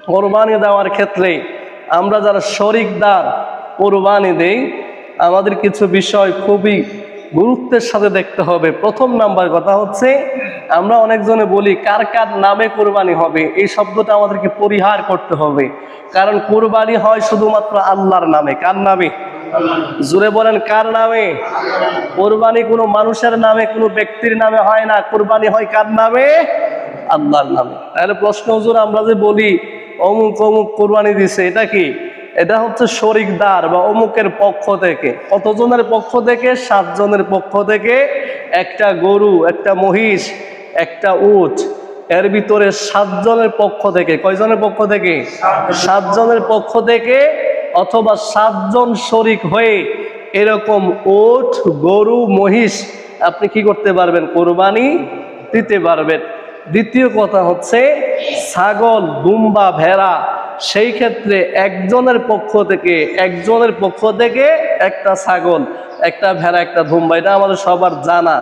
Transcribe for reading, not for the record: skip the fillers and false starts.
কোরবানি দেওয়ার ক্ষেত্রে আমরা যারা শরিকদার কোরবানি দেই, আমাদের কিছু বিষয় খুবই গুরুত্বের সাথে দেখতে হবে। প্রথম নাম্বার কথা হচ্ছে, আমরা অনেকজনে বলি কার কার নামে কোরবানি হবে, এই শব্দটা আমাদেরকে পরিহার করতে হবে। কারণ কোরবানি হয় শুধুমাত্র আল্লাহর নামে। কার নামে? জোরে বলেন, কার নামে? কোরবানি কোনো মানুষের নামে, কোনো ব্যক্তির নামে হয় না। কোরবানি হয় কার নামে? আল্লাহর নামে। তাহলে প্রশ্ন, হুজুর আমরা যে বলি অমুক অমুক কোরবানি দিছে, এটা কি? এটা হচ্ছে শরিকদার বা অমুকের পক্ষ থেকে। কতজনের পক্ষ থেকে? 7 জনের পক্ষ থেকে। একটা গরু, একটা মহিষ, একটা উট, এর ভিতরে 7 জনের পক্ষ থেকে। কয়জনের পক্ষ থেকে? 7 জনের পক্ষ থেকে, অথবা 7 জন শরিক হয়ে এরকম উট, গরু, মহিষ আপনি কি করতে পারবেন? কোরবানি দিতে পারবেন। দ্বিতীয় কথা হচ্ছে ছাগল, দুম্বা, ভেড়া, সেই ক্ষেত্রে একজনের পক্ষ থেকে একটা ছাগল, একটা ভেড়া, একটা দুম্বা, এটা আমাদের সবার জানা।